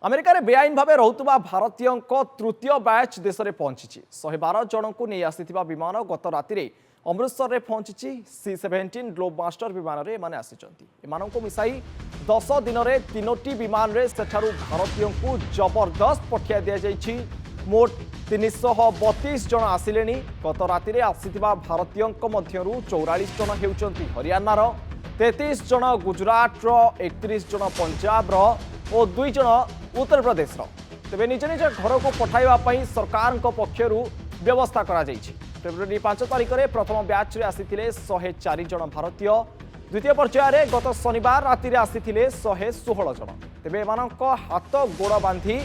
अमेरिकार बेआईन भाव रोकुवा भारतीय तृतीय बैच देश में पहुंची 112 जन को नहीं आसी विमान गत राति अमृतसर में पहुंची C-17 ग्लोबमास्टर विमान में आसी मिसाई 10 दिन में 3टी विमान भारतीय को जबरदस्त पठिया दि जाइए। मोट 332 जन आसिले गत राति आसीथिबा भारतीय मध्यरु 44 जन होउचंती हरियाणार 33 जन गुजरात 31 जन पंजाब और 2 जन उत्तर प्रदेश तेज निज निज घर को पठाइबा सरकार पक्षर व्यवस्था करा जाइछि। फेब्रुआरी 5 तारिख में प्रथम बैच आसीथिले 104 जन भारतीय द्वितीय पर्यायर गत शनिवार राति आसीथिले 116 जन तेबे एमानक हाथ गोड़ बांधी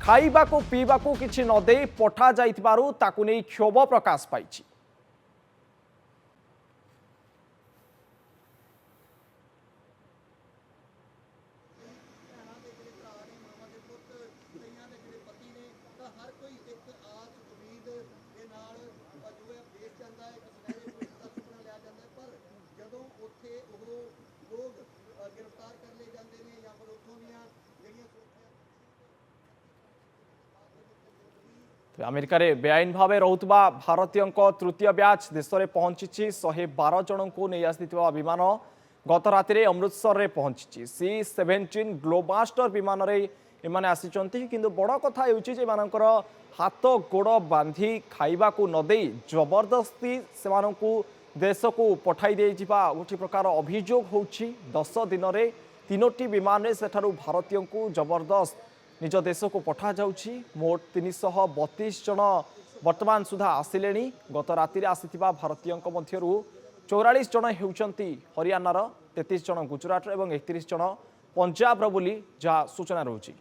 खाइबा को पीबा को किछि न देई पठा जाइथिबारु ताकु नै क्षोभ प्रकाश पाइछि। अमेरिकार बेआईन भाव रोकुवा भारतीय तृतीय बैच देश में पहुंची 112 जन को नहीं आसी विमान गत राति अमृतसर में पहुंची C-17 ग्लोबमास्टर विमान में आसी किंतु बड़ कथा होकर हाथ गोड़ बांधी खाइबा को नदे जबरदस्ती से देश को पठाई गोटे प्रकार अभियोग हो 10 दिन में 3टी विमान से भारतीय को जबरदस्त निज देश को पठा जाउछि। मोट 332 जन वर्तमान सुधा आसिले गत राति आसीथिबा भारतीय मध्यरु 44 जन होउचंती हरियाणार 33 जन गुजरात और 31 जन पंजाब बोली जहाँ सूचना रहुछि।